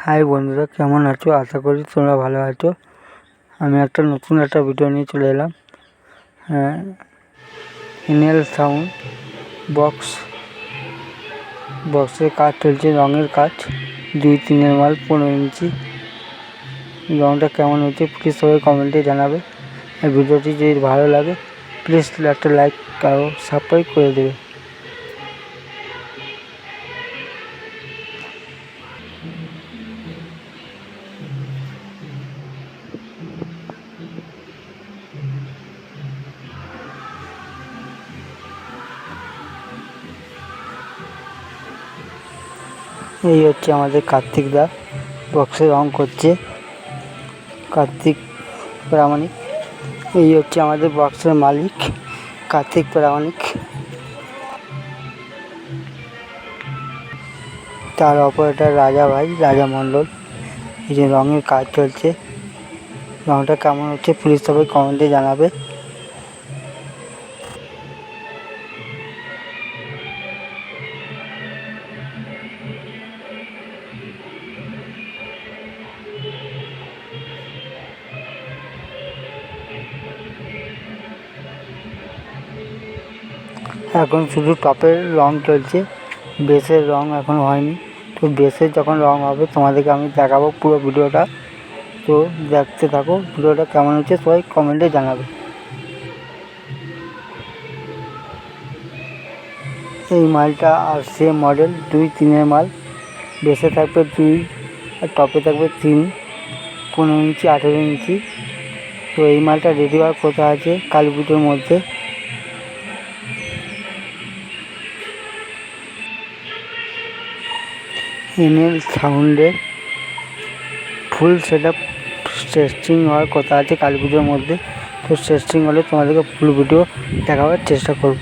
High বন্ধুরা, কেমন আছো? আশা করি তোমরা ভালো আছো। আমি নতুন একটা ভিডিও নিয়ে চলে এলাম। ইনেল সাউন্ড বক্সের কাজ চলছে, রঙের কাজ। 2-3 মাল 15 ইঞ্চি। রঙটা কেমন হচ্ছে প্লিজ সবাই কমেন্টে জানাবে। আর ভিডিওটি যদি ভালো লাগে প্লিজ একটা লাইক আর সাবস্ক্রাইব করে দেবে। এই হচ্ছে আমাদের কার্তিক দা, বক্সে রং করছে। কার্তিক প্রামাণিক। এই হচ্ছে আমাদের বক্সের মালিক কার্তিক প্রামাণিক। তার অপারেটর রাজা মণ্ডল। এই যে রঙের কাজ চলছে, রঙটা কেমন হচ্ছে প্লিজ সবাই কমেন্টে জানাবে। এখন শুধু টপের রং চলছে, বেসের রং এখনো হয়নি। তো বেসের যখন রং হবে তোমাদেরকে আমি দেখাবো পুরো ভিডিওটা। তো দেখতে থাকো, ভিডিওটা কেমন হচ্ছে সবাই কমেন্টে জানাবে। এই মালটা আর সে মডেল 2-3 মাল। বেসে থাকবে 2 আর টপে থাকবে 3, 15 ইঞ্চি 18 ইঞ্চি। তো এই মালটা রেডি হওয়ার কথা আছে কালী পুজোর মধ্যে। ইনেল সাউন্ডের ফুল সেট আপ টেস্টিং হওয়ার কথা আছে কালী পুজোর মধ্যে। তো টেস্টিং হলে তোমাদেরকে ফুল ভিডিও দেখাবার চেষ্টা করব।